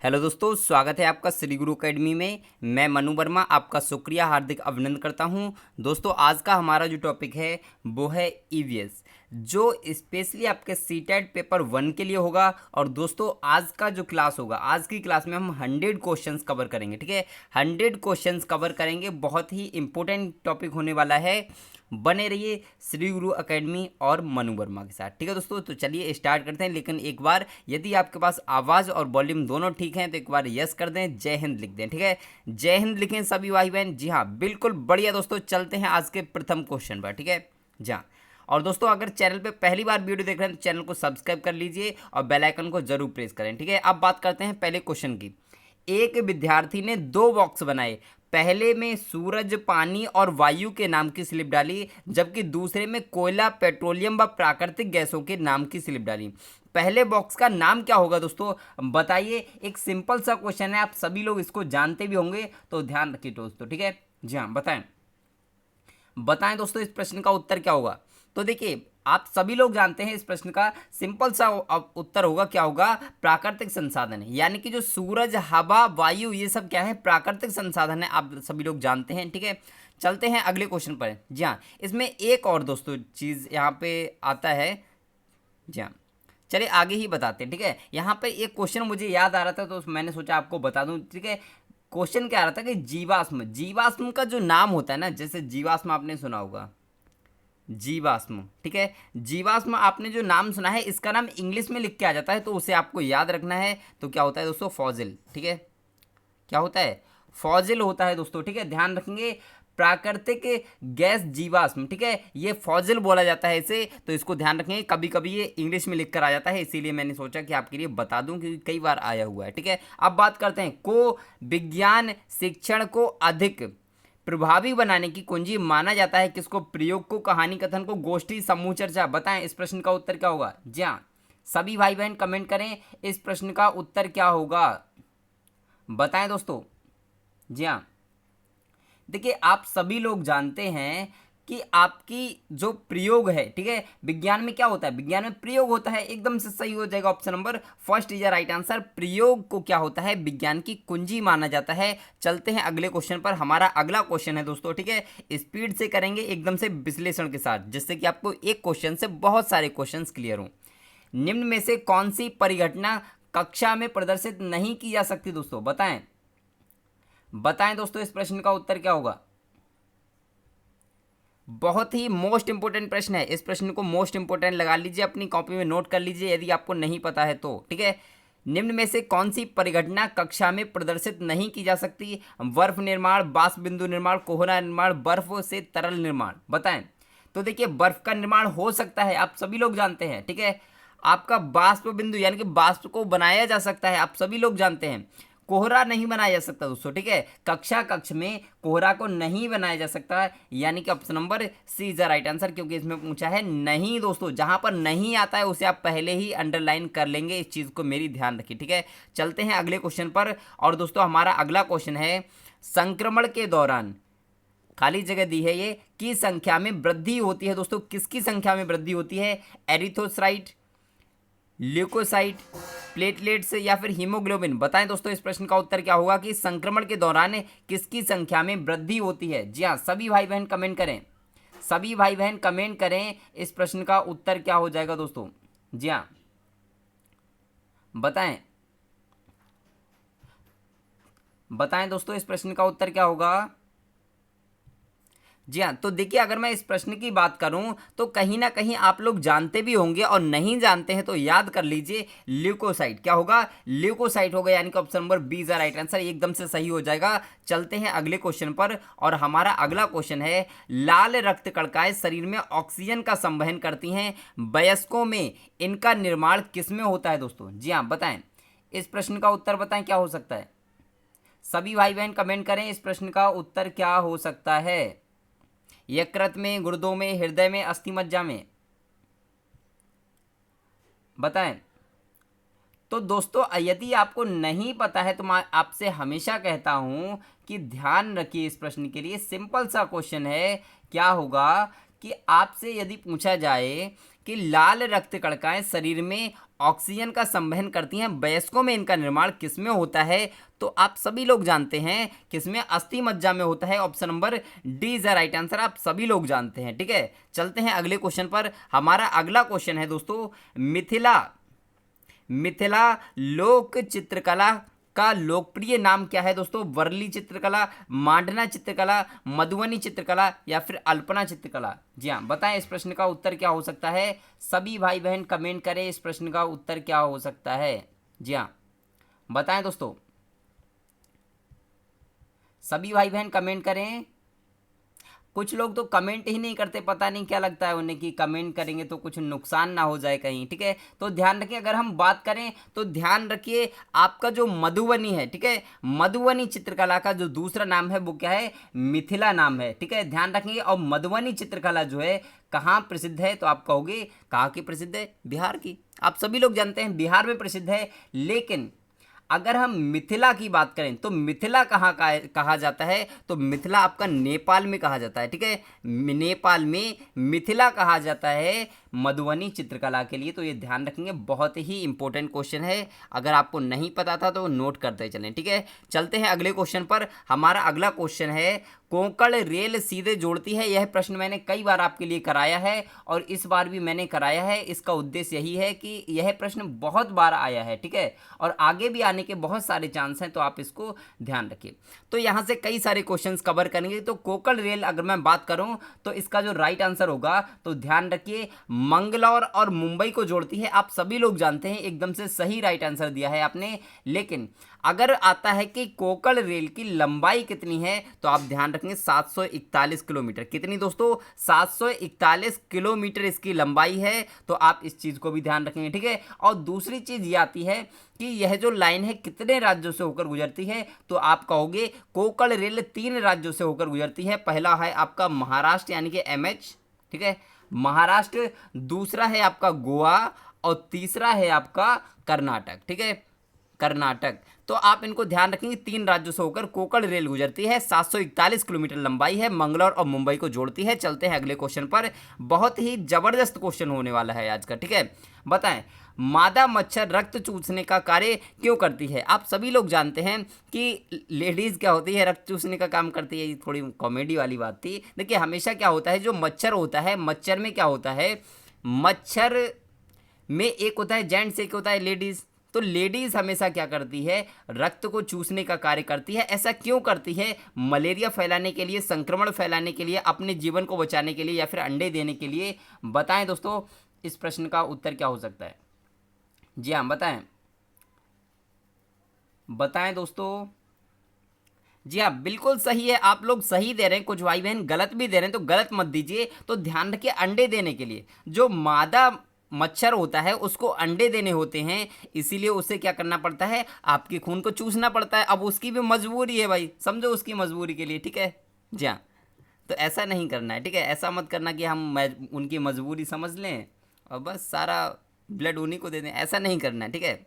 Hello दोस्तों, स्वागत है आपका श्री गुरु एकेडमी में। मैं मनु वर्मा आपका शुक्रिया हार्दिक अभिनंदन करता हूं। दोस्तों, आज का हमारा जो टॉपिक है वो है ईवीएस, जो स्पेशली आपके सीटेट पेपर 1 के लिए होगा। और दोस्तों, आज का जो क्लास होगा, आज की क्लास में हम 100 क्वेश्चंस कवर करेंगे। ठीक है, 100 क्वेश्चंस कवर करेंगे। बहुत ही इंपॉर्टेंट टॉपिक होने वाला है। बने रहिए श्री गुरु एकेडमी और मनु वर्मा के साथ। ठीक है दोस्तों, तो चलिए स्टार्ट करते हैं। लेकिन एक बार यदि आपके पास आवाज़ और वॉल्यूम दोनों ठीक हैं तो एक बार यस कर दें, जय हिंद लिख दें। ठीक है, जय हिंद लिखें सभी भाई बहन। जी हाँ, बिल्कुल बढ़िया दोस्तों, चलते हैं आज के प्रथम क्वेश्चन पर। ठीक है, जी हाँ। और दोस्तों, अगर चैनल पे पहली बार वीडियो देख रहे हैं तो चैनल को सब्सक्राइब कर लीजिए और बेल आइकन को जरूर प्रेस करें। ठीक है, अब बात करते हैं पहले क्वेश्चन की। एक विद्यार्थी ने 2 बॉक्स बनाए। पहले में सूरज, पानी और वायु के नाम की स्लिप डाली, जबकि दूसरे में कोयला, पेट्रोलियम व प्राकृतिक गैसों के नाम की स्लिप डाली। पहले बॉक्स का नाम क्या होगा दोस्तों, बताइए। एक सिंपल सा क्वेश्चन है, आप सभी लोग इसको जानते भी होंगे, तो ध्यान रखिए दोस्तों। ठीक है, जी हाँ, बताएं बताएं दोस्तों, इस प्रश्न का उत्तर क्या होगा। तो देखिए, आप सभी लोग जानते हैं इस प्रश्न का सिंपल सा उत्तर होगा, क्या होगा, प्राकृतिक संसाधन है। यानी कि जो सूरज, हवा, वायु, ये सब क्या है, प्राकृतिक संसाधन है, आप सभी लोग जानते हैं। ठीक है, चलते हैं अगले क्वेश्चन पर। जी हाँ, इसमें एक और दोस्तों चीज़ यहाँ पे आता है। जी हाँ, चलिए आगे ही बताते हैं। ठीक है, यहाँ पे एक क्वेश्चन मुझे याद आ रहा था तो मैंने सोचा आपको बता दूं। ठीक है, क्वेश्चन क्या आ रहा था कि जीवाश्म, जीवाश्म का जो नाम होता है ना, जैसे जीवाश्म आपने सुना होगा, जीवाश्म। ठीक है, जीवाश्म आपने जो नाम सुना है, इसका नाम इंग्लिश में लिख के आ जाता है, तो उसे आपको याद रखना है। तो क्या होता है दोस्तों, फॉसिल। ठीक है, क्या होता है, फॉसिल होता है दोस्तों। ठीक है, ध्यान रखेंगे, प्राकृतिक गैस जीवाश्म। ठीक है, ये फॉसिल बोला जाता है इसे, तो इसको ध्यान रखेंगे। कभी कभी ये इंग्लिश में लिख कर आ जाता है, इसीलिए मैंने सोचा कि आपके लिए बता दूं, क्योंकि कई बार आया हुआ है। ठीक है, अब बात करते हैं, को विज्ञान शिक्षण को अधिक प्रभावी बनाने की कुंजी माना जाता है किसको, प्रयोग को, कहानी कथन को, गोष्ठी, समूह चर्चा। बताएं इस प्रश्न का उत्तर क्या होगा। जी हाँ, सभी भाई बहन कमेंट करें, इस प्रश्न का उत्तर क्या होगा, बताएं दोस्तों। जी हाँ, देखिए, आप सभी लोग जानते हैं कि आपकी जो प्रयोग है, ठीक है, विज्ञान में क्या होता है, विज्ञान में प्रयोग होता है। एकदम से सही हो जाएगा, option number first is the right answer. प्रयोग को क्या होता है, विज्ञान की कुंजी माना जाता है। चलते हैं अगले क्वेश्चन पर। हमारा अगला क्वेश्चन है दोस्तों, ठीक है, स्पीड से करेंगे, एकदम से विश्लेषण के साथ, जिससे कि आपको एक क्वेश्चन से बहुत सारे क्वेश्चन क्लियर हों। निम्न में से कौन सी परिघटना कक्षा में प्रदर्शित नहीं की जा सकती दोस्तों, बताएं बताएं दोस्तों, इस प्रश्न का उत्तर क्या होगा। बहुत ही मोस्ट इंपोर्टेंट प्रश्न है, इस प्रश्न को मोस्ट इंपोर्टेंट लगा लीजिए, अपनी कॉपी में नोट कर लीजिए यदि आपको नहीं पता है तो। ठीक है, निम्न में से कौन सी परिघटना कक्षा में प्रदर्शित नहीं की जा सकती, बर्फ निर्माण, बाष्प बिंदु निर्माण, कोहरा निर्माण, बर्फ से तरल निर्माण। बताएं। तो देखिए, बर्फ का निर्माण हो सकता है, आप सभी लोग जानते हैं। ठीक है, आपका बाष्प बिंदु यानी कि बाष्प को बनाया जा सकता है, आप सभी लोग जानते हैं। कोहरा नहीं बनाया जा सकता दोस्तों। ठीक है, कक्षा कक्ष में कोहरा को नहीं बनाया जा सकता, यानी कि option number C is the right answer, क्योंकि इसमें पूछा है नहीं दोस्तों। जहां पर नहीं आता है उसे आप पहले ही अंडरलाइन कर लेंगे, इस चीज को मेरी ध्यान रखिए। ठीक है, चलते हैं अगले क्वेश्चन पर। और दोस्तों, हमारा अगला क्वेश्चन है, संक्रमण के दौरान, खाली जगह दी है ये, की संख्या में वृद्धि होती है दोस्तों। किसकी संख्या में वृद्धि होती है, एरिथ्रोसाइट, ल्यूकोसाइट, प्लेटलेट्स या फिर हीमोग्लोबिन। बताएं दोस्तों, इस प्रश्न का उत्तर क्या होगा कि संक्रमण के दौरान किसकी संख्या में वृद्धि होती है। जी हाँ, सभी भाई बहन कमेंट करें, सभी भाई बहन कमेंट करें, इस प्रश्न का उत्तर क्या हो जाएगा दोस्तों। जी हाँ, बताएं बताएं दोस्तों, इस प्रश्न का उत्तर क्या होगा। जी हाँ, तो देखिए, अगर मैं इस प्रश्न की बात करूं तो कहीं ना कहीं आप लोग जानते भी होंगे, और नहीं जानते हैं तो याद कर लीजिए, ल्यूकोसाइट। क्या होगा, ल्यूकोसाइट होगा, यानी कि option number B is the right answer, एकदम से सही हो जाएगा। चलते हैं अगले क्वेश्चन पर। और हमारा अगला क्वेश्चन है, लाल रक्त कणिकाएं शरीर में ऑक्सीजन का संवहन करती हैं, वयस्कों में इनका निर्माण किसमें होता है दोस्तों। जी हाँ, बताएं, इस प्रश्न का उत्तर बताएं, क्या हो सकता है। सभी भाई बहन कमेंट करें, इस प्रश्न का उत्तर क्या हो सकता है। यकृत में, गुर्दों में, हृदय में, अस्थि मज्जा में, बताएं। तो दोस्तों, यदि आपको नहीं पता है तो मैं आपसे हमेशा कहता हूं कि ध्यान रखिए, इस प्रश्न के लिए सिंपल सा क्वेश्चन है। क्या होगा कि आपसे यदि पूछा जाए कि लाल रक्त कणिकाएं शरीर में ऑक्सीजन का संवहन करती हैं। वयस्कों में इनका निर्माण किसमें होता है? तो आप सभी लोग जानते हैं किसमें, अस्थि मज्जा में होता है। Option number D is the right answer, आप सभी लोग जानते हैं। ठीक है, चलते हैं अगले क्वेश्चन पर। हमारा अगला क्वेश्चन है दोस्तों, मिथिला लोक चित्रकला का लोकप्रिय नाम क्या है दोस्तों? वर्ली चित्रकला, मांडना चित्रकला, मधुबनी चित्रकला या फिर अल्पना चित्रकला? जी हाँ, बताएं इस प्रश्न का उत्तर क्या हो सकता है। सभी भाई बहन कमेंट करें, इस प्रश्न का उत्तर क्या हो सकता है। जी हाँ, बताएं दोस्तों, सभी भाई बहन कमेंट करें। कुछ लोग तो कमेंट ही नहीं करते, पता नहीं क्या लगता है उन्हें कि कमेंट करेंगे तो कुछ नुकसान ना हो जाए कहीं। ठीक है, तो ध्यान रखिए, अगर हम बात करें तो ध्यान रखिए आपका जो मधुबनी है, ठीक है, मधुबनी चित्रकला का जो दूसरा नाम है वो क्या है? मिथिला नाम है। ठीक है, ध्यान रखेंगे। और मधुबनी चित्रकला जो है कहाँ प्रसिद्ध है? तो आप कहोगे कहाँ की प्रसिद्ध है? बिहार की। आप सभी लोग जानते हैं बिहार में प्रसिद्ध है। लेकिन अगर हम मिथिला की बात करें तो मिथिला कहाँ का कहा जाता है? तो मिथिला आपका नेपाल में कहा जाता है। ठीक है, नेपाल में मिथिला कहा जाता है मधुबनी चित्रकला के लिए। तो ये ध्यान रखेंगे, बहुत ही इंपॉर्टेंट क्वेश्चन है। अगर आपको नहीं पता था तो नोट करते चलें। ठीक है, चलते हैं अगले क्वेश्चन पर। हमारा अगला क्वेश्चन है, कोंकण रेल सीधे जोड़ती है। यह प्रश्न मैंने कई बार आपके लिए कराया है और इस बार भी मैंने कराया है। इसका उद्देश्य यही है कि यह प्रश्न बहुत बार आया है। ठीक है, और आगे भी आने के बहुत सारे चांस हैं, तो आप इसको ध्यान रखिए। तो यहाँ से कई सारे क्वेश्चंस कवर करेंगे। तो कोंकण रेल अगर मैं बात करूँ तो इसका जो राइट आंसर होगा, तो ध्यान रखिए, मंगलौर और मुंबई को जोड़ती है। आप सभी लोग जानते हैं, एकदम से सही राइट आंसर दिया है आपने। लेकिन अगर आता है कि कोंकण रेल की लंबाई कितनी है, तो आप ध्यान रखेंगे 741 किलोमीटर। कितनी दोस्तों? 741 किलोमीटर इसकी लंबाई है। तो आप इस चीज़ को भी ध्यान रखेंगे। ठीक है, और दूसरी चीज़ ये आती है कि यह जो लाइन है कितने राज्यों से होकर गुजरती है? तो आप कहोगे कोंकण रेल 3 राज्यों से होकर गुजरती है। पहला है आपका महाराष्ट्र यानी कि एमएच, ठीक है, महाराष्ट्र। दूसरा है आपका गोवा और तीसरा है आपका कर्नाटक। ठीक है, कर्नाटक। तो आप इनको ध्यान रखेंगे, 3 राज्यों से होकर कोंकण रेल गुजरती है। 741 किलोमीटर लंबाई है, मंगलौर और मुंबई को जोड़ती है। चलते हैं अगले क्वेश्चन पर। बहुत ही जबरदस्त क्वेश्चन होने वाला है आज का। ठीक है, बताएं मादा मच्छर रक्त चूसने का कार्य क्यों करती है? आप सभी लोग जानते हैं कि लेडीज क्या होती है, रक्त चूसने का काम करती है। ये थोड़ी कॉमेडी वाली बात थी। देखिए, हमेशा क्या होता है, जो मच्छर होता है, मच्छर में क्या होता है, मच्छर में एक होता है जेंट्स, एक होता है लेडीज। तो लेडीज हमेशा क्या करती है, रक्त को चूसने का कार्य करती है। ऐसा क्यों करती है? मलेरिया फैलाने के लिए, संक्रमण फैलाने के लिए, अपने जीवन को बचाने के लिए या फिर अंडे देने के लिए? बताएं दोस्तों, इस प्रश्न का उत्तर क्या हो सकता है। जी हाँ, बताएं, बताएं दोस्तों। जी हाँ, बिल्कुल सही है, आप लोग सही दे रहे हैं। कुछ भाई बहन गलत भी दे रहे हैं, तो गलत मत दीजिए। तो ध्यान रखिए, अंडे देने के लिए जो मादा मच्छर होता है उसको अंडे देने होते हैं, इसीलिए उसे क्या करना पड़ता है, आपके खून को चूसना पड़ता है। अब उसकी भी मजबूरी है भाई, समझो, उसकी मजबूरी के लिए। ठीक है, जी हाँ, तो ऐसा नहीं करना है। ठीक है, ऐसा मत करना कि हम उनकी मजबूरी समझ लें और बस सारा ब्लड उन्हीं को दे दें, ऐसा नहीं करना है। ठीक है,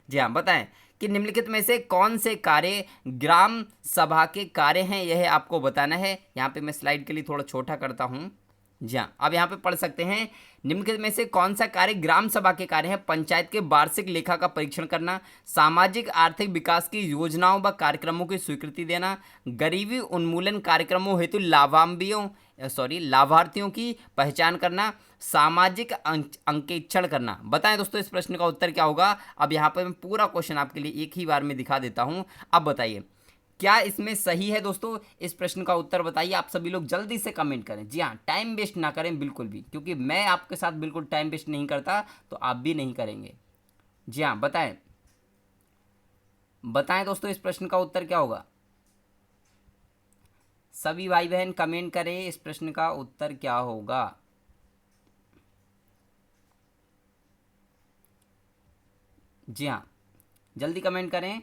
जी हाँ, बताएं कि निम्नलिखित में से कौन से कार्य ग्राम सभा के कार्य हैं, यह आपको बताना है। यहाँ पे मैं स्लाइड के लिए थोड़ा छोटा करता हूँ। जी हाँ, अब यहाँ पे पढ़ सकते हैं, निम्नलिखित में से कौन सा कार्य ग्राम सभा के कार्य है? पंचायत के वार्षिक लेखा का परीक्षण करना, सामाजिक आर्थिक विकास की योजनाओं व कार्यक्रमों की स्वीकृति देना, गरीबी उन्मूलन कार्यक्रमों हेतु लाभार्थियों की पहचान करना, सामाजिक अंकेक्षण करना। बताएं दोस्तों, इस प्रश्न का उत्तर क्या होगा। अब यहाँ पर मैं पूरा क्वेश्चन आपके लिए एक ही बार में दिखा देता हूँ। अब बताइए क्या इसमें सही है दोस्तों? इस प्रश्न का उत्तर बताइए। आप सभी लोग जल्दी से कमेंट करें। जी हाँ, टाइम वेस्ट ना करें बिल्कुल भी, क्योंकि मैं आपके साथ बिल्कुल टाइम वेस्ट नहीं करता, तो आप भी नहीं करेंगे। जी हाँ, बताएं, बताएं दोस्तों, इस प्रश्न का उत्तर क्या होगा। सभी भाई बहन कमेंट करें, इस प्रश्न का उत्तर क्या होगा। जी हाँ, जल्दी कमेंट करें।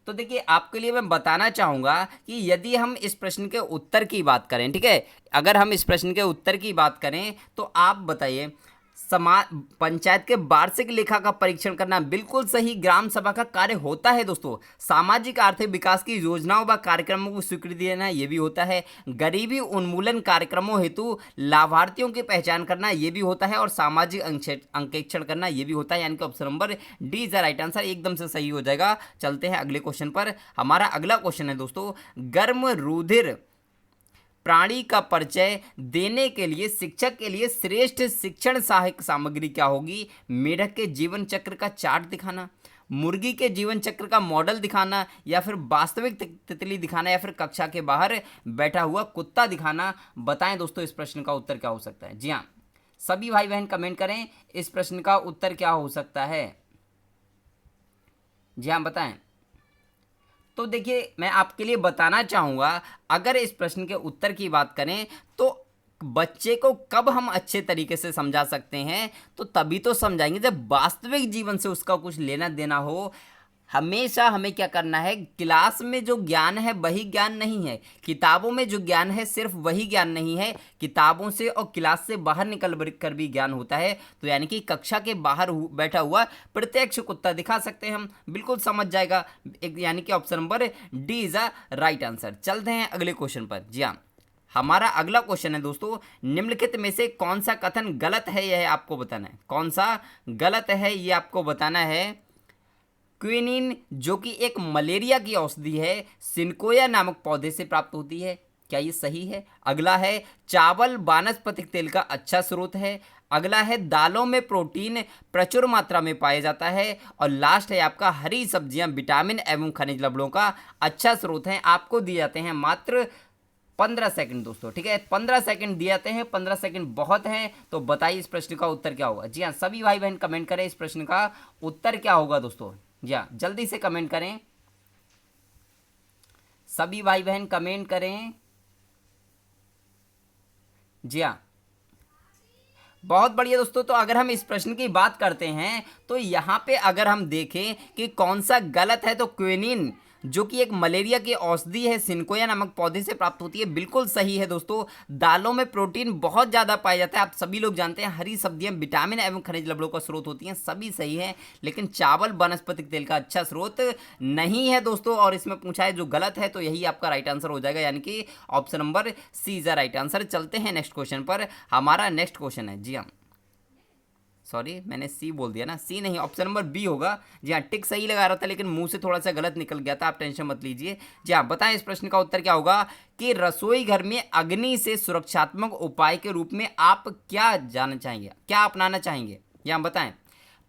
तो देखिए, आपके लिए मैं बताना चाहूँगा कि यदि हम इस प्रश्न के उत्तर की बात करें, ठीक है, अगर हम इस प्रश्न के उत्तर की बात करें तो आप बताइए, पंचायत के वार्षिक लेखा का परीक्षण करना, बिल्कुल सही, ग्राम सभा का कार्य होता है दोस्तों। सामाजिक आर्थिक विकास की योजनाओं व कार्यक्रमों को स्वीकृति देना, ये भी होता है। गरीबी उन्मूलन कार्यक्रमों हेतु लाभार्थियों की पहचान करना, ये भी होता है। और सामाजिक अंकेक्षण करना, ये भी होता है। यानी कि option number D is the right answer, एकदम से सही हो जाएगा। चलते हैं अगले क्वेश्चन पर। हमारा अगला क्वेश्चन है दोस्तों, गर्म रुधिर प्राणी का परिचय देने के लिए शिक्षक के लिए श्रेष्ठ शिक्षण सहायक सामग्री क्या होगी? मेढक के जीवन चक्र का चार्ट दिखाना, मुर्गी के जीवन चक्र का मॉडल दिखाना, या फिर वास्तविक तितली दिखाना, या फिर कक्षा के बाहर बैठा हुआ कुत्ता दिखाना। बताएं दोस्तों इस प्रश्न का उत्तर क्या हो सकता है? जी हाँ, सभी भाई बहन कमेंट करें, इस प्रश्न का उत्तर क्या हो सकता है? जी हाँ बताएं। तो देखिए, मैं आपके लिए बताना चाहूँगा, अगर इस प्रश्न के उत्तर की बात करें तो बच्चे को कब हम अच्छे तरीके से समझा सकते हैं, तो तभी तो समझाएंगे जब वास्तविक जीवन से उसका कुछ लेना देना हो। हमेशा हमें क्या करना है, क्लास में जो ज्ञान है वही ज्ञान नहीं है, किताबों में जो ज्ञान है सिर्फ वही ज्ञान नहीं है, किताबों से और क्लास से बाहर निकल कर भी ज्ञान होता है। तो यानी कि कक्षा के बाहर बैठा हुआ प्रत्यक्ष कुत्ता दिखा सकते हैं हम, बिल्कुल समझ जाएगा। यानी कि option number D is a right answer. चलते हैं अगले क्वेश्चन पर। जी हाँ, हमारा अगला क्वेश्चन है दोस्तों, निम्नलिखित में से कौन सा कथन गलत है, यह आपको बताना है। कौन सा गलत है ये आपको बताना है। क्विनिन जो कि एक मलेरिया की औषधि है, सिनकोया नामक पौधे से प्राप्त होती है, क्या ये सही है? अगला है, चावल वानस्पतिक तेल का अच्छा स्रोत है। अगला है, दालों में प्रोटीन प्रचुर मात्रा में पाया जाता है। और लास्ट है आपका, हरी सब्जियां विटामिन एवं खनिज लवणों का अच्छा स्रोत हैं। आपको दिए जाते हैं मात्र 15 सेकंड दोस्तों, ठीक है? 15 सेकंड दिए जाते हैं, 15 सेकंड बहुत हैं। तो बताइए इस प्रश्न का उत्तर क्या होगा? जी हाँ, सभी भाई बहन कमेंट करें, इस प्रश्न का उत्तर क्या होगा दोस्तों? जी हाँ, जल्दी से कमेंट करें, सभी भाई बहन कमेंट करें। जी हाँ, बहुत बढ़िया दोस्तों। तो अगर हम इस प्रश्न की बात करते हैं तो यहाँ पे अगर हम देखें कि कौन सा गलत है, तो क्विनिन जो कि एक मलेरिया की औषधि है, सिनकोया नामक पौधे से प्राप्त होती है, बिल्कुल सही है दोस्तों। दालों में प्रोटीन बहुत ज़्यादा पाया जाता है, आप सभी लोग जानते हैं। हरी सब्जियां विटामिन एवं खनिज लवणों का स्रोत होती हैं, सभी सही है। लेकिन चावल वनस्पतिक तेल का अच्छा स्रोत नहीं है दोस्तों। और इसमें पूछा है जो गलत है, तो यही आपका राइट आंसर हो जाएगा, यानी कि option number C is the right answer. चलते हैं नेक्स्ट क्वेश्चन पर। हमारा नेक्स्ट क्वेश्चन है, जी हाँ सॉरी मैंने सी बोल दिया ना, सी नहीं, ऑप्शन नंबर बी होगा। जी हाँ, टिक सही लगा रहा था लेकिन मुंह से थोड़ा सा गलत निकल गया था, आप टेंशन मत लीजिए। जी हाँ, बताएं इस प्रश्न का उत्तर क्या होगा कि रसोई घर में अग्नि से सुरक्षात्मक उपाय के रूप में आप क्या जानना चाहेंगे, क्या अपनाना चाहेंगे? यहाँ बताएं,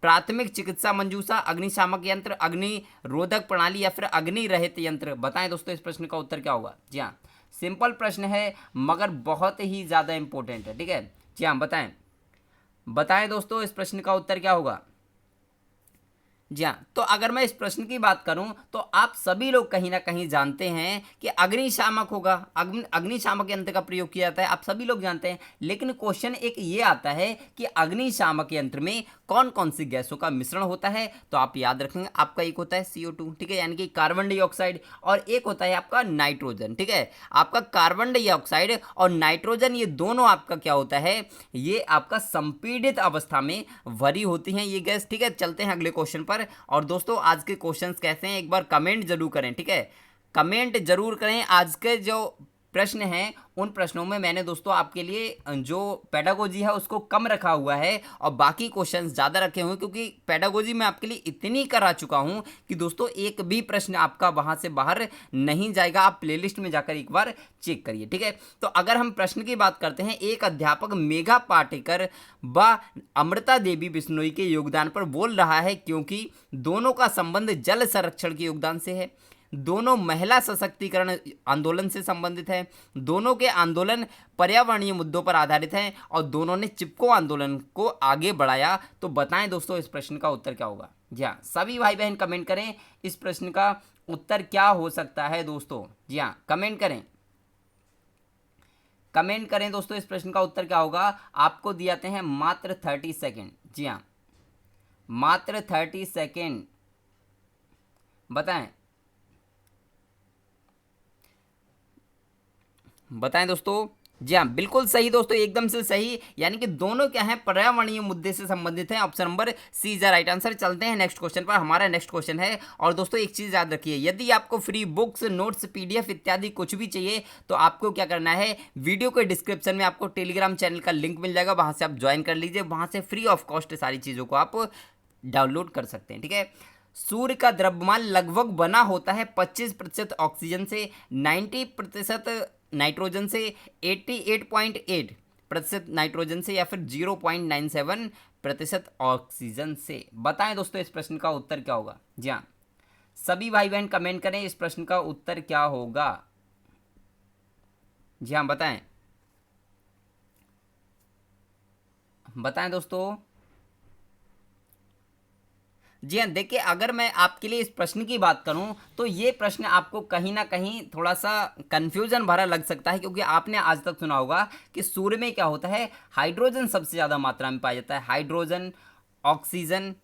प्राथमिक चिकित्सा मंजूषा, अग्निशामक यंत्र, अग्नि रोधक प्रणाली, या फिर अग्नि रहित यंत्र। बताएं दोस्तों इस प्रश्न का उत्तर क्या होगा? जी हाँ, सिंपल प्रश्न है मगर बहुत ही ज़्यादा इंपॉर्टेंट है, ठीक है? जी हाँ बताएं, बताएं दोस्तों इस प्रश्न का उत्तर क्या होगा? जी हाँ, तो अगर मैं इस प्रश्न की बात करूं तो आप सभी लोग कहीं ना कहीं जानते हैं कि अग्निशामक होगा, अग्निशामक यंत्र का प्रयोग किया जाता है, आप सभी लोग जानते हैं। लेकिन क्वेश्चन एक ये आता है कि अग्निशामक यंत्र में कौन कौन सी गैसों का मिश्रण होता है? तो आप याद रखेंगे, आपका एक होता है CO2, ठीक है, यानी कि कार्बन डाइऑक्साइड, और एक होता है आपका नाइट्रोजन, ठीक है। आपका कार्बन डाइऑक्साइड और नाइट्रोजन, ये दोनों आपका क्या होता है, ये आपका संपीड़ित अवस्था में भरी होती हैं ये गैस, ठीक है। चलते हैं अगले क्वेश्चन पर। और दोस्तों आज के क्वेश्चंस कैसे हैं एक बार कमेंट जरूर करें, ठीक है, कमेंट जरूर करें। आज के जो प्रश्न हैं उन प्रश्नों में मैंने दोस्तों आपके लिए जो पेडागोजी है उसको कम रखा हुआ है और बाकी क्वेश्चंस ज़्यादा रखे हुए हैं, क्योंकि पेडागोजी में आपके लिए इतनी करा चुका हूं कि दोस्तों एक भी प्रश्न आपका वहां से बाहर नहीं जाएगा। आप प्लेलिस्ट में जाकर एक बार चेक करिए, ठीक है। तो अगर हम प्रश्न की बात करते हैं, एक अध्यापक मेघा पाटेकर व अमृता देवी बिश्नोई के योगदान पर बोल रहा है, क्योंकि दोनों का संबंध जल संरक्षण के योगदान से है, दोनों महिला सशक्तिकरण आंदोलन से संबंधित है, दोनों के आंदोलन पर्यावरणीय मुद्दों पर आधारित हैं, और दोनों ने चिपको आंदोलन को आगे बढ़ाया। तो बताएं दोस्तों इस प्रश्न का उत्तर क्या होगा? जी हाँ, सभी भाई बहन कमेंट करें, इस प्रश्न का उत्तर क्या हो सकता है दोस्तों? जी हाँ, कमेंट करें, कमेंट करें दोस्तों, इस प्रश्न का उत्तर क्या होगा? आपको दिए जाते हैं मात्र 30 सेकेंड। जी हाँ, मात्र 30 सेकेंड, बताएं, बताएं दोस्तों जी हाँ, बिल्कुल सही दोस्तों, एकदम से सही। यानी कि दोनों क्या हैं, पर्यावरणीय मुद्दे से संबंधित हैं। Option number C is the right answer. चलते हैं नेक्स्ट क्वेश्चन पर। हमारा नेक्स्ट क्वेश्चन है, और दोस्तों एक चीज़ याद रखिए, यदि आपको फ्री बुक्स, नोट्स, पीडीएफ इत्यादि कुछ भी चाहिए तो आपको क्या करना है, वीडियो के डिस्क्रिप्शन में आपको टेलीग्राम चैनल का लिंक मिल जाएगा, वहाँ से आप ज्वाइन कर लीजिए। वहाँ से फ्री ऑफ कॉस्ट सारी चीज़ों को आप डाउनलोड कर सकते हैं, ठीक है। सूर्य का द्रव्यमान लगभग बना होता है 25% ऑक्सीजन से, 90% नाइट्रोजन से, 88.8% नाइट्रोजन से, या फिर 0.97% ऑक्सीजन से। बताएं दोस्तों इस प्रश्न का उत्तर क्या होगा। जी हाँ, सभी भाई बहन कमेंट करें इस प्रश्न का उत्तर क्या होगा। जी हाँ, बताएं बताएं दोस्तों। जी हाँ, देखिए अगर मैं आपके लिए इस प्रश्न की बात करूं तो ये प्रश्न आपको कहीं ना कहीं थोड़ा सा कंफ्यूजन भरा लग सकता है, क्योंकि आपने आज तक सुना होगा कि सूर्य में क्या होता है, हाइड्रोजन सबसे ज़्यादा मात्रा में पाया जाता है। हाइड्रोजन, ऑक्सीजन,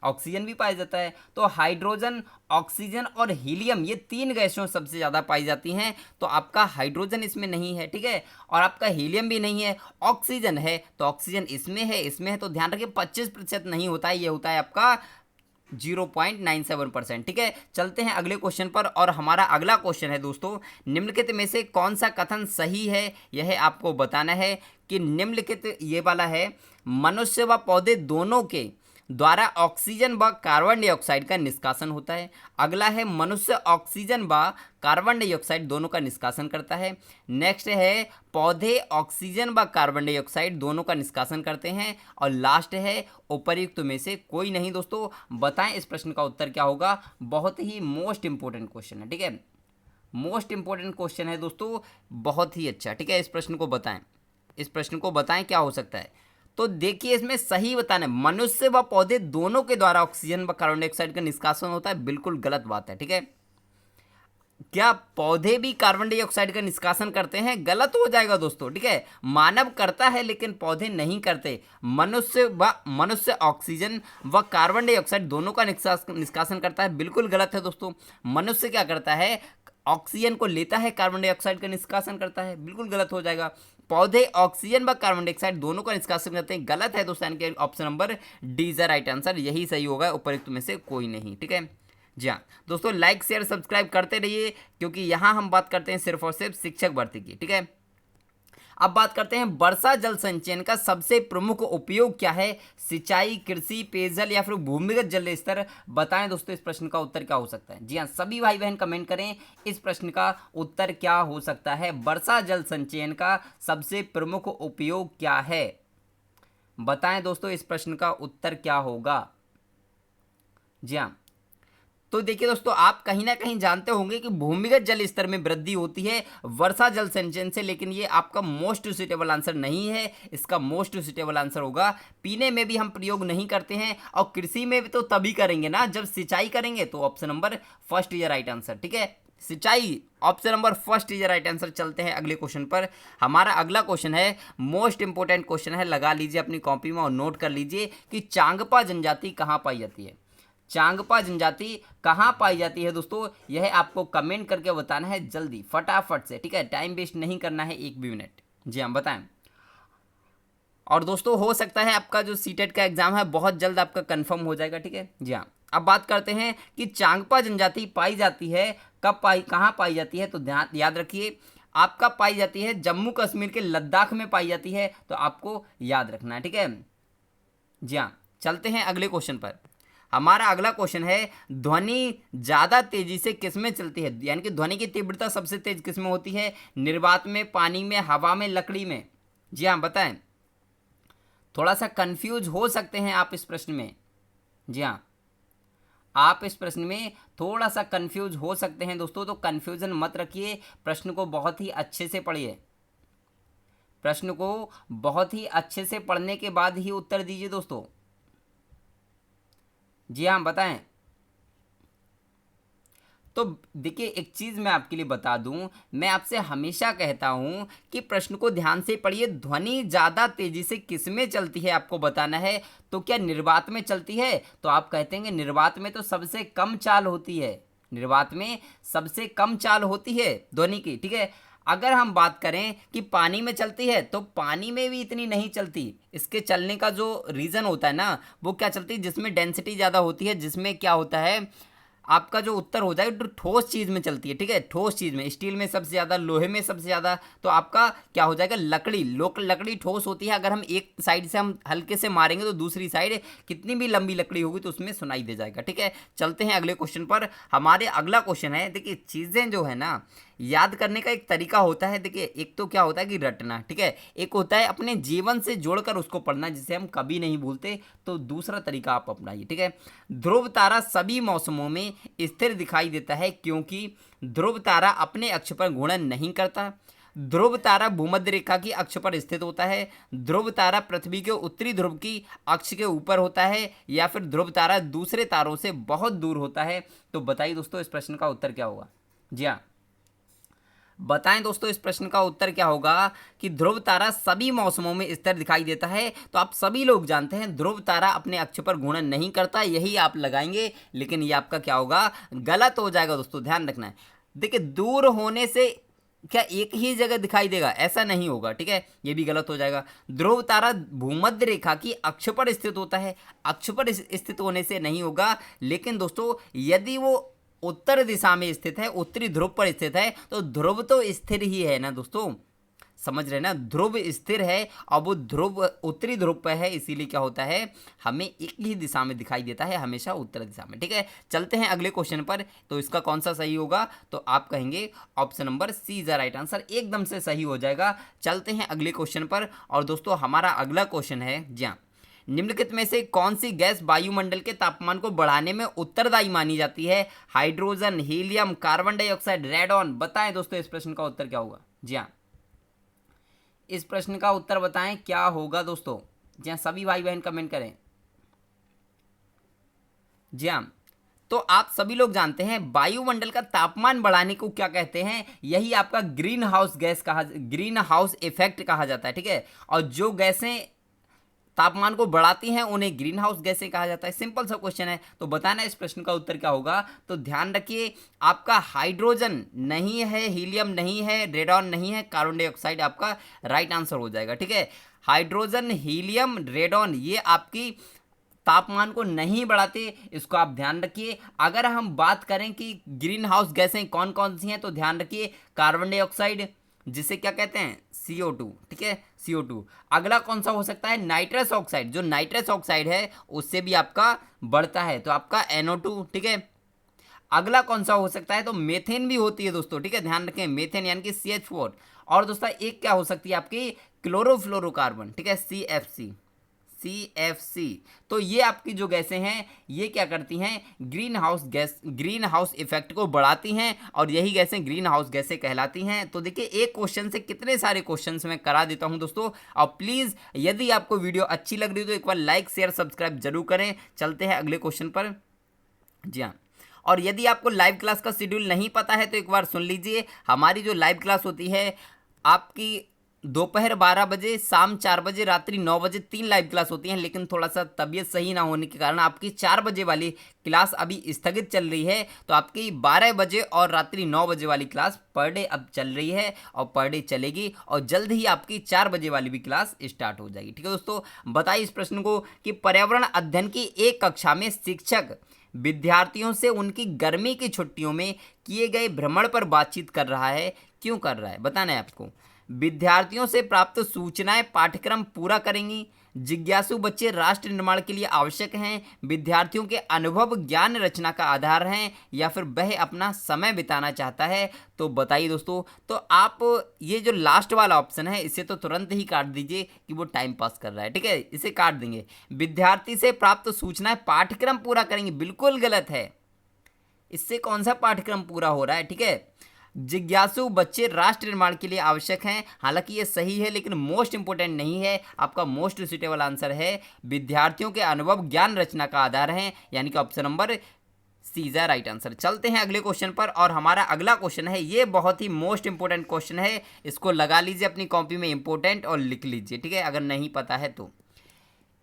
ऑक्सीजन भी पाया जाता है। तो हाइड्रोजन, ऑक्सीजन और हीलियम, ये तीन गैसों सबसे ज़्यादा पाई जाती हैं। तो आपका हाइड्रोजन इसमें नहीं है, ठीक है, और आपका हीलियम भी नहीं है। ऑक्सीजन है तो ऑक्सीजन इसमें है, तो ध्यान रखिए 25% नहीं होता है, ये होता है आपका 0.97%, ठीक है। चलते हैं अगले क्वेश्चन पर, और हमारा अगला क्वेश्चन है दोस्तों, निम्नलिखित में से कौन सा कथन सही है, यह आपको बताना है। कि निम्नलिखित, ये वाला है, मनुष्य व पौधे दोनों के द्वारा ऑक्सीजन व कार्बन डाइऑक्साइड का निष्कासन होता है। अगला है, मनुष्य ऑक्सीजन व कार्बन डाइऑक्साइड दोनों का निष्कासन करता है। नेक्स्ट है, पौधे ऑक्सीजन व कार्बन डाइऑक्साइड दोनों का निष्कासन करते हैं। और लास्ट है, उपर्युक्त में से कोई नहीं। दोस्तों बताएं इस प्रश्न का उत्तर क्या होगा। बहुत ही मोस्ट इंपॉर्टेंट क्वेश्चन है, ठीक है, मोस्ट इंपॉर्टेंट क्वेश्चन है दोस्तों, बहुत ही अच्छा, ठीक है। इस प्रश्न को बताएं, इस प्रश्न को बताएं क्या हो सकता है। तो देखिए इसमें सही बताना है, मनुष्य व पौधे दोनों के द्वारा ऑक्सीजन व कार्बन डाइऑक्साइड का निष्कासन होता है, बिल्कुल गलत बात है, ठीक है। क्या पौधे भी कार्बन डाइऑक्साइड का निष्कासन करते हैं? गलत हो जाएगा दोस्तों, ठीक है। मानव करता है लेकिन पौधे नहीं करते। मनुष्य ऑक्सीजन व कार्बन डाइऑक्साइड दोनों का निष्कासन करता है, बिल्कुल गलत है दोस्तों। मनुष्य क्या करता है, ऑक्सीजन को लेता है, कार्बन डाइऑक्साइड का निष्कासन करता है, बिल्कुल गलत हो जाएगा। पौधे ऑक्सीजन व कार्बन डाइऑक्साइड दोनों का निष्कासन करते हैं, गलत है दोस्तों। यानी कि option number D is the right answer, यही सही होगा, उपयुक्त में से कोई नहीं, ठीक है। जी हाँ दोस्तों, लाइक शेयर सब्सक्राइब करते रहिए, क्योंकि यहाँ हम बात करते हैं सिर्फ और सिर्फ शिक्षक भर्ती की, ठीक है। अब बात करते हैं, वर्षा जल संचयन का सबसे प्रमुख उपयोग क्या है। सिंचाई, कृषि, पेयजल, या फिर भूमिगत जल स्तर। बताएं दोस्तों इस प्रश्न का उत्तर क्या हो सकता है। जी हाँ, सभी भाई बहन कमेंट करें इस प्रश्न का उत्तर क्या हो सकता है। वर्षा जल संचयन का सबसे प्रमुख उपयोग क्या है। बताएं दोस्तों इस प्रश्न का उत्तर क्या होगा। जी हाँ, तो देखिए दोस्तों, आप कहीं ना कहीं जानते होंगे कि भूमिगत जल स्तर में वृद्धि होती है वर्षा जल संचयन से, लेकिन ये आपका मोस्ट सुटेबल आंसर नहीं है। इसका मोस्ट सुटेबल आंसर होगा, पीने में भी हम प्रयोग नहीं करते हैं, और कृषि में भी तो तभी करेंगे ना जब सिंचाई करेंगे। तो option number first is right answer, ठीक है, सिंचाई, option number first is right answer. चलते हैं अगले क्वेश्चन पर। हमारा अगला क्वेश्चन है, मोस्ट इंपोर्टेंट क्वेश्चन है, लगा लीजिए अपनी कॉपी में और नोट कर लीजिए कि चांगपा जनजाति कहाँ पाई जाती है। चांगपा जनजाति कहाँ पाई जाती है दोस्तों, यह आपको कमेंट करके बताना है जल्दी फटाफट से, ठीक है, टाइम वेस्ट नहीं करना है एक भी मिनट। जी हाँ बताएं। और दोस्तों हो सकता है आपका जो सीटेट का एग्जाम है बहुत जल्द आपका कंफर्म हो जाएगा, ठीक है। जी हाँ, अब बात करते हैं कि चांगपा जनजाति पाई जाती है कब, कहाँ पाई जाती है। तो ध्यान याद रखिए, आपका पाई जाती है जम्मू कश्मीर के लद्दाख में पाई जाती है, तो आपको याद रखना है, ठीक है। जी हाँ, चलते हैं अगले क्वेश्चन पर। हमारा अगला क्वेश्चन है, ध्वनि ज्यादा तेजी से किसमें चलती है। यानी कि ध्वनि की तीव्रता सबसे तेज किसमें होती है। निर्वात में, पानी में, हवा में, लकड़ी में। जी हाँ बताएं, थोड़ा सा कंफ्यूज हो सकते हैं आप इस प्रश्न में। जी हाँ, आप इस प्रश्न में थोड़ा सा कंफ्यूज हो सकते हैं दोस्तों, तो कंफ्यूजन मत रखिए, प्रश्न को बहुत ही अच्छे से पढ़िए, प्रश्न को बहुत ही अच्छे से पढ़ने के बाद ही उत्तर दीजिए दोस्तों। जी हाँ बताएं। तो देखिए एक चीज़ मैं आपके लिए बता दूं, मैं आपसे हमेशा कहता हूं कि प्रश्न को ध्यान से पढ़िए। ध्वनि ज़्यादा तेजी से किस में चलती है आपको बताना है। तो क्या निर्वात में चलती है। तो आप कहते हैं निर्वात में तो सबसे कम चाल होती है, निर्वात में सबसे कम चाल होती है ध्वनि की, ठीक है। अगर हम बात करें कि पानी में चलती है तो पानी में भी इतनी नहीं चलती। इसके चलने का जो रीज़न होता है ना, वो क्या चलती है, जिसमें डेंसिटी ज़्यादा होती है, जिसमें क्या होता है आपका जो उत्तर हो जाएगा तो ठोस चीज़ में चलती है। ठीक है, ठोस चीज़ में, स्टील में सबसे ज़्यादा, लोहे में सबसे ज़्यादा, तो आपका क्या हो जाएगा, लकड़ी। लकड़ी ठोस होती है, अगर हम एक साइड से हम हल्के से मारेंगे तो दूसरी साइड कितनी भी लंबी लकड़ी होगी तो उसमें सुनाई दे जाएगा। ठीक है, चलते हैं अगले क्वेश्चन पर। हमारे अगला क्वेश्चन है, देखिए चीज़ें जो है ना, याद करने का एक तरीका होता है। देखिए एक तो क्या होता है कि रटना, ठीक है, एक होता है अपने जीवन से जोड़कर उसको पढ़ना, जिसे हम कभी नहीं भूलते। तो दूसरा तरीका आप अपनाइए। ठीक है, ध्रुव तारा सभी मौसमों में स्थिर दिखाई देता है क्योंकि ध्रुव तारा अपने अक्ष पर घूर्णन नहीं करता। ध्रुव तारा भूमध्य रेखा की अक्ष पर स्थित होता है। ध्रुव तारा पृथ्वी के उत्तरी ध्रुव की अक्ष के ऊपर होता है, या फिर ध्रुव तारा दूसरे तारों से बहुत दूर होता है। तो बताइए दोस्तों इस प्रश्न का उत्तर क्या होगा। जी हाँ, बताएं दोस्तों इस प्रश्न का उत्तर क्या होगा कि ध्रुव तारा सभी मौसमों में स्थिर दिखाई देता है। तो आप सभी लोग जानते हैं ध्रुव तारा अपने अक्ष पर घूर्णन नहीं करता, यही आप लगाएंगे, लेकिन ये आपका क्या होगा, गलत हो जाएगा दोस्तों, ध्यान रखना है। देखिए दूर होने से क्या एक ही जगह दिखाई देगा, ऐसा नहीं होगा। ठीक है, ये भी गलत हो जाएगा। ध्रुव तारा भूमध्य रेखा की अक्ष पर स्थित होता है, अक्ष पर स्थित होने से नहीं होगा। लेकिन दोस्तों यदि वो उत्तर दिशा में स्थित है, उत्तरी ध्रुव पर स्थित है, तो ध्रुव तो स्थिर ही है ना दोस्तों, समझ रहे ना, ध्रुव स्थिर है और वो ध्रुव उत्तरी ध्रुव पर है, इसीलिए क्या होता है, हमें एक ही दिशा में दिखाई देता है, हमेशा उत्तर दिशा में। ठीक है, चलते हैं अगले क्वेश्चन पर। तो इसका कौन सा सही होगा, तो आप कहेंगे option number C is the right answer, एकदम से सही हो जाएगा। चलते हैं अगले क्वेश्चन पर। और दोस्तों हमारा अगला क्वेश्चन है, जी हाँ, निम्नलिखित में से कौन सी गैस वायुमंडल के तापमान को बढ़ाने में उत्तरदायी मानी जाती है। Hydrogen, helium, carbon dioxide, radon. बताएं दोस्तों इस प्रश्न का उत्तर क्या होगा। जी हाँ, इस प्रश्न का उत्तर बताएं क्या होगा दोस्तों। जी हाँ, सभी भाई बहन कमेंट करें। जी हाँ, तो आप सभी लोग जानते हैं वायुमंडल का तापमान बढ़ाने को क्या कहते हैं, यही आपका ग्रीन हाउस गैस कहा, ग्रीन हाउस इफेक्ट कहा जाता है। ठीक है, और जो गैसें तापमान को बढ़ाती हैं उन्हें ग्रीन हाउस गैसें कहा जाता है। सिंपल सा क्वेश्चन है, तो बताना इस प्रश्न का उत्तर क्या होगा। तो ध्यान रखिए आपका हाइड्रोजन नहीं है, हीलियम नहीं है, रेडॉन नहीं है, कार्बन डाइऑक्साइड आपका राइट आंसर हो जाएगा। ठीक है, हाइड्रोजन, हीलियम, रेडॉन ये आपकी तापमान को नहीं बढ़ाते, इसको आप ध्यान रखिए। अगर हम बात करें कि ग्रीन हाउस गैसें कौन कौन सी हैं, तो ध्यान रखिए कार्बन डाइऑक्साइड, जिसे क्या कहते हैं, CO2। ठीक है, CO2। अगला कौन सा हो सकता है, नाइट्रस ऑक्साइड, जो नाइट्रस ऑक्साइड है उससे भी आपका बढ़ता है, तो आपका NO2। ठीक है, अगला कौन सा हो सकता है, तो मेथेन भी होती है दोस्तों। ठीक है, ध्यान रखें, मेथेन यानी कि CH4। और दोस्तों एक क्या हो सकती है आपकी, क्लोरोफ्लोरोकार्बन। ठीक है, CFC। तो ये आपकी जो गैसें हैं ये क्या करती हैं, ग्रीन हाउस इफेक्ट को बढ़ाती हैं, और यही गैसें ग्रीन हाउस गैसें कहलाती हैं। तो देखिए एक क्वेश्चन से कितने सारे क्वेश्चंस मैं करा देता हूं दोस्तों। और प्लीज़ यदि आपको वीडियो अच्छी लग रही है तो एक बार लाइक शेयर सब्सक्राइब जरूर करें। चलते हैं अगले क्वेश्चन पर। जी हाँ, और यदि आपको लाइव क्लास का शेड्यूल नहीं पता है तो एक बार सुन लीजिए। हमारी जो लाइव क्लास होती है आपकी दोपहर 12 बजे, शाम 4 बजे, रात्रि 9 बजे, 3 लाइव क्लास होती हैं। लेकिन थोड़ा सा तबीयत सही ना होने के कारण आपकी 4 बजे वाली क्लास अभी स्थगित चल रही है। तो आपकी 12 बजे और रात्रि 9 बजे वाली क्लास पर डे अब चल रही है और पर डे चलेगी, और जल्द ही आपकी 4 बजे वाली भी क्लास स्टार्ट हो जाएगी। ठीक है दोस्तों, बताइए इस प्रश्न को कि पर्यावरण अध्ययन की एक कक्षा में शिक्षक विद्यार्थियों से उनकी गर्मी की छुट्टियों में किए गए भ्रमण पर बातचीत कर रहा है, क्यों कर रहा है, बताना है आपको। विद्यार्थियों से प्राप्त सूचनाएं पाठ्यक्रम पूरा करेंगी। जिज्ञासु बच्चे राष्ट्र निर्माण के लिए आवश्यक हैं। विद्यार्थियों के अनुभव ज्ञान रचना का आधार हैं, या फिर वह अपना समय बिताना चाहता है। तो बताइए दोस्तों, तो आप ये जो लास्ट वाला ऑप्शन है इसे तो तुरंत ही काट दीजिए कि वो टाइम पास कर रहा है। ठीक है, इसे काट देंगे। विद्यार्थी से प्राप्त सूचनाएं पाठ्यक्रम पूरा करेंगे, बिल्कुल गलत है। इससे कौन सा पाठ्यक्रम पूरा हो रहा है। ठीक है, जिज्ञासु बच्चे राष्ट्र निर्माण के लिए आवश्यक हैं, हालांकि ये सही है लेकिन मोस्ट इंपोर्टेंट नहीं है। आपका मोस्ट सुटेबल आंसर है विद्यार्थियों के अनुभव ज्ञान रचना का आधार है, यानी कि option number C is right answer. चलते हैं अगले क्वेश्चन पर, और हमारा अगला क्वेश्चन है, ये बहुत ही मोस्ट इंपोर्टेंट क्वेश्चन है। इसको लगा लीजिए अपनी कॉपी में इंपोर्टेंट और लिख लीजिए। ठीक है, अगर नहीं पता है तो।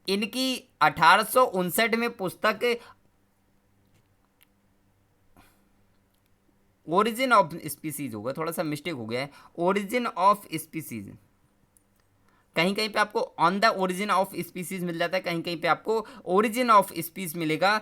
इनकी 1859 में पुस्तक ओरिजिन ऑफ स्पीसीज होगा, थोड़ा सा मिस्टेक हो गया है, ओरिजिन ऑफ स्पीसीज। कहीं कहीं पे आपको on the origin of species मिल जाता है, कहीं कहीं पे आपको ओरिजिन ऑफ स्पीसीज मिलेगा।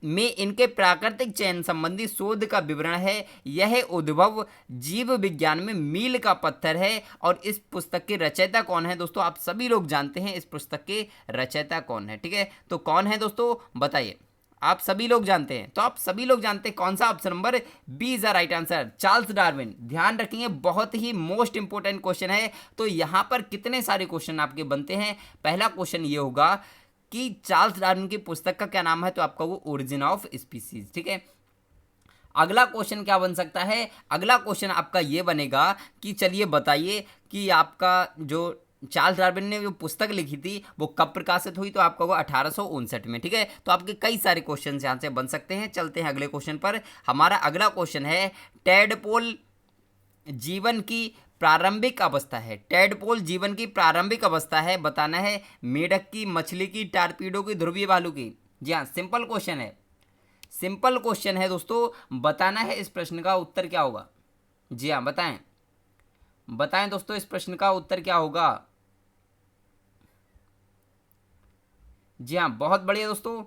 में इनके प्राकृतिक चयन संबंधी शोध का विवरण है। यह उद्भव जीव विज्ञान में मील का पत्थर है। और इस पुस्तक के रचयिता कौन है दोस्तों? आप सभी लोग जानते हैं इस पुस्तक के रचयिता कौन है, ठीक है? तो कौन है दोस्तों, बताइए। आप सभी लोग जानते हैं, तो आप सभी लोग जानते हैं कौन सा? Option number B is the right answer, Charles Darwin. ध्यान रखिए, बहुत ही मोस्ट इंपोर्टेंट क्वेश्चन है। तो यहां पर कितने सारे क्वेश्चन आपके बनते हैं? पहला क्वेश्चन ये होगा कि चार्ल्स डार्विन की पुस्तक का क्या नाम है, तो आपका वो ओरिजिन ऑफ स्पीसीज, ठीक है। अगला क्वेश्चन क्या बन सकता है? अगला क्वेश्चन आपका ये बनेगा कि चलिए बताइए कि आपका जो चार्ल्स डार्विन ने जो पुस्तक लिखी थी वो कब प्रकाशित हुई, तो आपका वो 1859 में, ठीक है। तो आपके कई सारे क्वेश्चन यहाँ से बन सकते हैं। चलते हैं अगले क्वेश्चन पर। हमारा अगला क्वेश्चन है, टैडपोल जीवन की प्रारंभिक अवस्था है। टैडपोल जीवन की प्रारंभिक अवस्था है, बताना है मेढक की, मछली की, टारपीडो की, ध्रुवीय भालू की। जी हाँ, सिंपल क्वेश्चन है, सिंपल क्वेश्चन है दोस्तों। बताना है इस प्रश्न का उत्तर क्या होगा। जी हाँ, बताएं, बताएं दोस्तों, इस प्रश्न का उत्तर क्या होगा। जी हाँ, बहुत बढ़िया दोस्तों,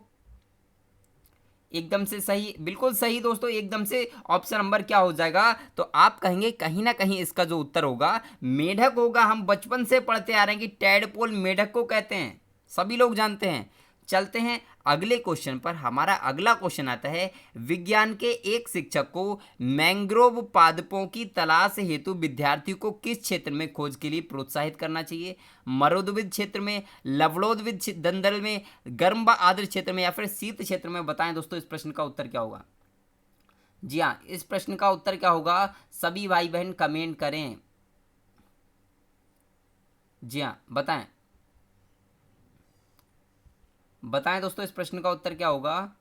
एकदम से सही, बिल्कुल सही दोस्तों, एकदम से ऑप्शन नंबर क्या हो जाएगा, तो आप कहेंगे कहीं ना कहीं इसका जो उत्तर होगा मेढक होगा। हम बचपन से पढ़ते आ रहे हैं कि टैडपोल मेढक को कहते हैं, सभी लोग जानते हैं। चलते हैं अगले क्वेश्चन पर। हमारा अगला क्वेश्चन आता है, विज्ञान के एक शिक्षक को मैंग्रोव पादपों की तलाश हेतु विद्यार्थियों को किस क्षेत्र में खोज के लिए प्रोत्साहित करना चाहिए? मरुद्विद क्षेत्र में, लवणोद्विद दलदल में, गर्म व आर्द्र क्षेत्र में, या फिर शीत क्षेत्र में? बताएं दोस्तों, इस प्रश्न का उत्तर क्या होगा। जी हाँ, इस प्रश्न का उत्तर क्या होगा, सभी भाई बहन कमेंट करें। जी हाँ, बताएं, बताएं दोस्तों, इस प्रश्न का उत्तर क्या होगा।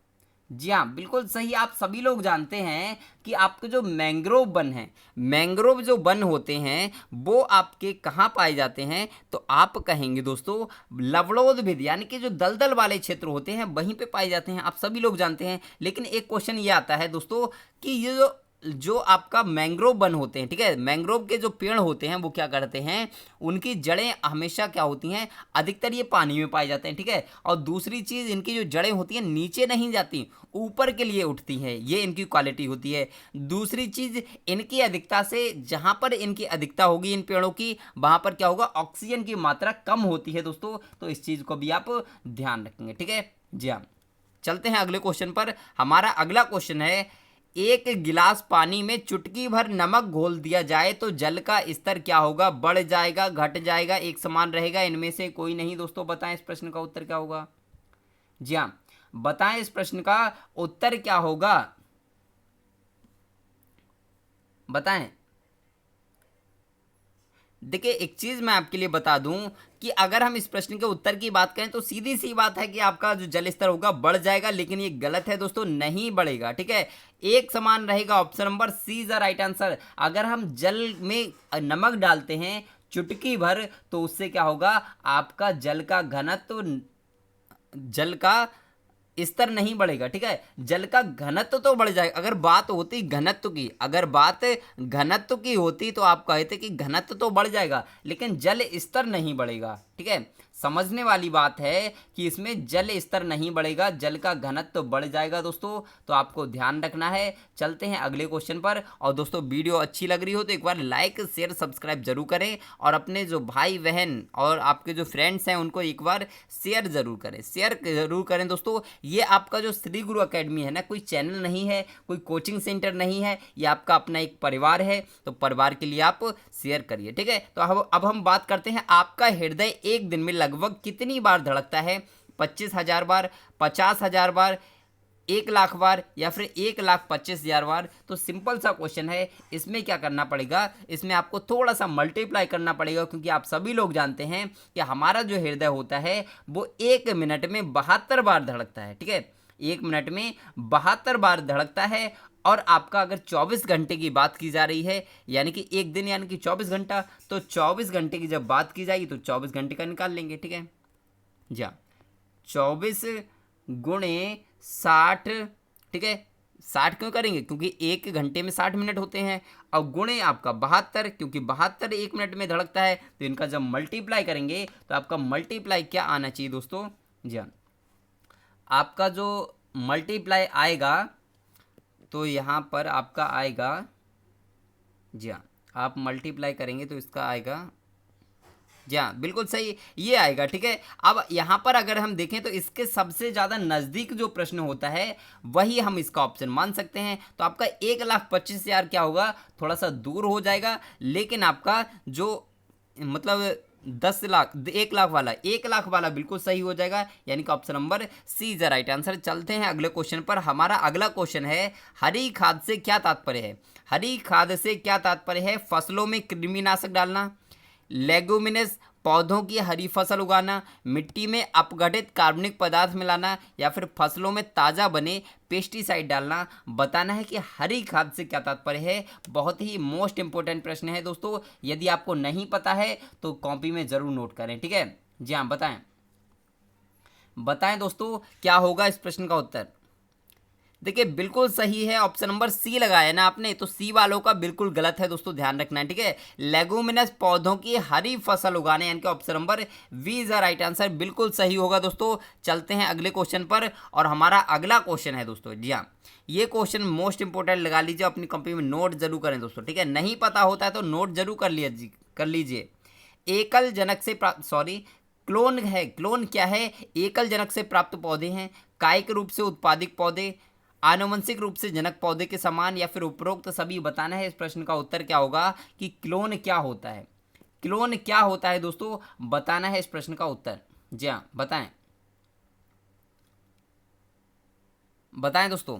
जी हाँ, बिल्कुल सही। आप सभी लोग जानते हैं कि आपके जो मैंग्रोव वन है, मैंग्रोव जो वन होते हैं वो आपके कहाँ पाए जाते हैं, तो आप कहेंगे दोस्तों लवणोद्भिद, यानी कि जो दलदल वाले क्षेत्र होते हैं वहीं पे पाए जाते हैं। आप सभी लोग जानते हैं। लेकिन एक क्वेश्चन ये आता है दोस्तों कि ये जो आपका मैंग्रोव वन होते हैं, ठीक है, मैंग्रोव के जो पेड़ होते हैं वो क्या करते हैं, उनकी जड़ें हमेशा क्या होती हैं, अधिकतर ये पानी में पाए जाते हैं, ठीक है। और दूसरी चीज़, इनकी जो जड़ें होती हैं नीचे नहीं जाती, ऊपर के लिए उठती हैं, ये इनकी क्वालिटी होती है। दूसरी चीज़, इनकी अधिकता से, जहाँ पर इनकी अधिकता होगी इन पेड़ों की, वहाँ पर क्या होगा, ऑक्सीजन की मात्रा कम होती है दोस्तों। तो इस चीज़ को भी आप ध्यान रखेंगे, ठीक है। जी हाँ, चलते हैं अगले क्वेश्चन पर। हमारा अगला क्वेश्चन है, एक गिलास पानी में चुटकी भर नमक घोल दिया जाए तो जल का स्तर क्या होगा, बढ़ जाएगा, घट जाएगा, एक समान रहेगा, इनमें से कोई नहीं? दोस्तों बताएं, इस प्रश्न का उत्तर क्या होगा। जी हाँ, बताएं, इस प्रश्न का उत्तर क्या होगा, बताएं। देखिए, एक चीज़ मैं आपके लिए बता दूं कि अगर हम इस प्रश्न के उत्तर की बात करें तो सीधी सी बात है कि आपका जो जल स्तर होगा बढ़ जाएगा, लेकिन ये गलत है दोस्तों, नहीं बढ़ेगा, ठीक है। एक समान रहेगा, option number C is the right answer. अगर हम जल में नमक डालते हैं चुटकी भर, तो उससे क्या होगा, आपका जल का घनत्व, जल का स्तर नहीं बढ़ेगा, ठीक है। जल का घनत्व तो बढ़ जाएगा। अगर बात होती घनत्व की, अगर बात घनत्व की होती तो आप कहते कि घनत्व तो बढ़ जाएगा, लेकिन जल स्तर नहीं बढ़ेगा, ठीक है। समझने वाली बात है कि इसमें जल स्तर नहीं बढ़ेगा, जल का घनत्व बढ़ जाएगा दोस्तों। तो आपको ध्यान रखना है। चलते हैं अगले क्वेश्चन पर। और दोस्तों, वीडियो अच्छी लग रही हो तो एक बार लाइक शेयर सब्सक्राइब जरूर करें, और अपने जो भाई बहन और आपके जो फ्रेंड्स हैं उनको एक बार शेयर जरूर करें, शेयर जरूर करें दोस्तों। ये आपका जो श्री गुरु एकेडमी है ना, कोई चैनल नहीं है, कोई कोचिंग सेंटर नहीं है, ये आपका अपना एक परिवार है। तो परिवार के लिए आप शेयर करिए, ठीक है। तो अब हम बात करते हैं, आपका हृदय एक दिन में लगभग कितनी बार धड़कता है? 25,000 बार, 50,000 बार, 1,00,000 बार, या फिर 1,25,000 बार? तो सिंपल सा क्वेश्चन है, इसमें क्या करना पड़ेगा, इसमें आपको थोड़ा सा मल्टीप्लाई करना पड़ेगा, क्योंकि आप सभी लोग जानते हैं कि हमारा जो हृदय होता है वो 1 मिनट में 72 बार धड़कता है, ठीक है। 1 मिनट में 72 बार धड़कता है। और आपका अगर 24 घंटे की बात की जा रही है, यानी कि एक दिन यानी कि 24 घंटा, तो 24 घंटे की जब बात की जाएगी तो 24 घंटे का निकाल लेंगे, ठीक है। जी हाँ, 24 गुणे 60, ठीक है, 60 क्यों करेंगे, क्योंकि 1 घंटे में 60 मिनट होते हैं। और गुणे आपका 72, क्योंकि 72 1 मिनट में धड़कता है, तो इनका जब मल्टीप्लाई करेंगे तो आपका मल्टीप्लाई क्या आना चाहिए दोस्तों, जी हाँ, आपका जो मल्टीप्लाई आएगा तो यहाँ पर आपका आएगा, जी हाँ, आप मल्टीप्लाई करेंगे तो इसका आएगा, जी हाँ बिल्कुल सही, ये आएगा। ठीक है, अब यहाँ पर अगर हम देखें तो इसके सबसे ज़्यादा नज़दीक जो प्रश्न होता है वही हम इसका ऑप्शन मान सकते हैं। तो आपका 1,25,000 क्या होगा, थोड़ा सा दूर हो जाएगा, लेकिन आपका जो मतलब 10 लाख 1 लाख वाला 1 लाख वाला बिल्कुल सही हो जाएगा, यानी कि option number C is the right answer. चलते हैं अगले क्वेश्चन पर। हमारा अगला क्वेश्चन है, हरी खाद से क्या तात्पर्य है। हरी खाद से क्या तात्पर्य है, फसलों में कृमिनाशक डालना, लेगुमिनस पौधों की हरी फसल उगाना, मिट्टी में अपघटित कार्बनिक पदार्थ मिलाना, या फिर फसलों में ताज़ा बने पेस्टिसाइड डालना। बताना है कि हरी खाद से क्या तात्पर्य है। बहुत ही मोस्ट इंपॉर्टेंट प्रश्न है दोस्तों, यदि आपको नहीं पता है तो कॉपी में ज़रूर नोट करें। ठीक है, जी हाँ, बताएं बताएं दोस्तों क्या होगा इस प्रश्न का उत्तर। देखिए बिल्कुल सही है, ऑप्शन नंबर सी लगाया ना आपने, तो सी वालों का बिल्कुल गलत है दोस्तों, ध्यान रखना है। ठीक है, लेगुमिनस पौधों की हरी फसल उगाने, यानी कि option number V is the right answer, बिल्कुल सही होगा दोस्तों। चलते हैं अगले क्वेश्चन पर, और हमारा अगला क्वेश्चन है दोस्तों, जी हाँ, ये क्वेश्चन मोस्ट इंपोर्टेंट लगा लीजिए, अपनी कॉपी में नोट जरूर करें दोस्तों। ठीक है, नहीं पता होता है तो नोट जरूर कर लीजिए। एकल जनक से प्राप्त, सॉरी, क्लोन है, क्लोन क्या है, एकल जनक से प्राप्त पौधे हैं, कायिक रूप से उत्पादित पौधे, आनुवंशिक रूप से जनक पौधे के समान, या फिर उपरोक्त सभी। बताना है इस प्रश्न का उत्तर क्या होगा कि क्लोन क्या होता है। क्लोन क्या होता है दोस्तों, बताना है इस प्रश्न का उत्तर। जी हाँ, बताएं दोस्तों।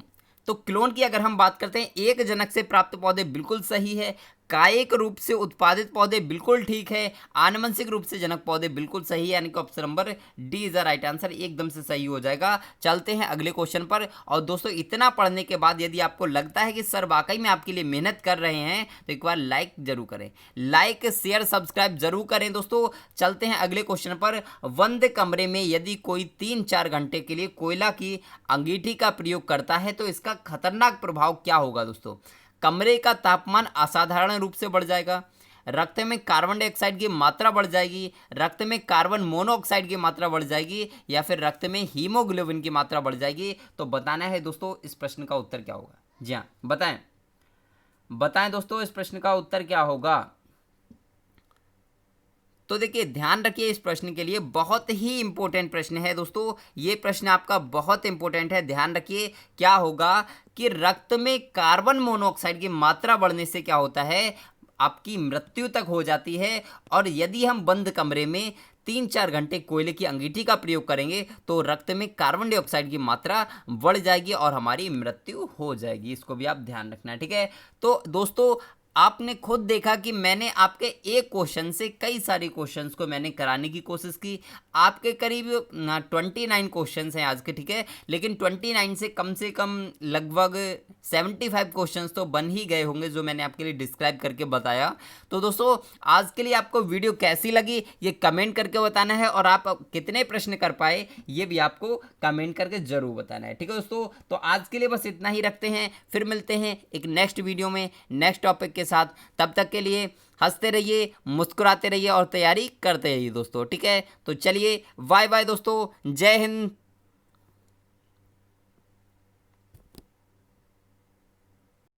तो क्लोन की अगर हम बात करते हैं, एक जनक से प्राप्त पौधे बिल्कुल सही है, कायिक रूप से उत्पादित पौधे बिल्कुल ठीक है, आनुवंशिक रूप से जनक पौधे बिल्कुल सही है, यानी कि option number D is the right answer, एकदम से सही हो जाएगा। चलते हैं अगले क्वेश्चन पर। और दोस्तों इतना पढ़ने के बाद यदि आपको लगता है कि सर वाकई में आपके लिए मेहनत कर रहे हैं तो एक बार लाइक जरूर करें, लाइक शेयर सब्सक्राइब जरूर करें दोस्तों। चलते हैं अगले क्वेश्चन पर। बंद कमरे में यदि कोई 3-4 घंटे के लिए कोयला की अंगीठी का प्रयोग करता है तो इसका खतरनाक प्रभाव क्या होगा दोस्तों। कमरे का तापमान असाधारण रूप से बढ़ जाएगा, रक्त में कार्बन डाइऑक्साइड की मात्रा बढ़ जाएगी, रक्त में कार्बन मोनोऑक्साइड की मात्रा बढ़ जाएगी, या फिर रक्त में हीमोग्लोबिन की मात्रा बढ़ जाएगी। तो बताना है दोस्तों इस प्रश्न का उत्तर क्या होगा। जी हाँ, बताएं दोस्तों इस प्रश्न का उत्तर क्या होगा। तो देखिए ध्यान रखिए, इस प्रश्न के लिए बहुत ही इंपॉर्टेंट प्रश्न है दोस्तों, ये प्रश्न आपका बहुत इंपॉर्टेंट है। ध्यान रखिए क्या होगा कि रक्त में कार्बन मोनोऑक्साइड की मात्रा बढ़ने से क्या होता है, आपकी मृत्यु तक हो जाती है। और यदि हम बंद कमरे में 3-4 घंटे कोयले की अंगीठी का प्रयोग करेंगे तो रक्त में कार्बन डाइऑक्साइड की मात्रा बढ़ जाएगी और हमारी मृत्यु हो जाएगी। इसको भी आप ध्यान रखना है। ठीक है, तो दोस्तों आपने खुद देखा कि मैंने आपके एक क्वेश्चन से कई सारे क्वेश्चंस को मैंने कराने की कोशिश की। आपके करीब 29 क्वेश्चंस हैं आज के। ठीक है, लेकिन 29 से कम लगभग 75 क्वेश्चंस तो बन ही गए होंगे जो मैंने आपके लिए डिस्क्राइब करके बताया। तो दोस्तों आज के लिए आपको वीडियो कैसी लगी ये कमेंट करके बताना है, और आप कितने प्रश्न कर पाए ये भी आपको कमेंट करके ज़रूर बताना है। ठीक है दोस्तों, तो आज के लिए बस इतना ही रखते हैं, फिर मिलते हैं एक नेक्स्ट वीडियो में नेक्स्ट टॉपिक के साथ। तब तक के लिए हंसते रहिए, मुस्कुराते रहिए और तैयारी करते रहिए दोस्तों। ठीक है, तो चलिए बाय बाय दोस्तों, जय हिंद।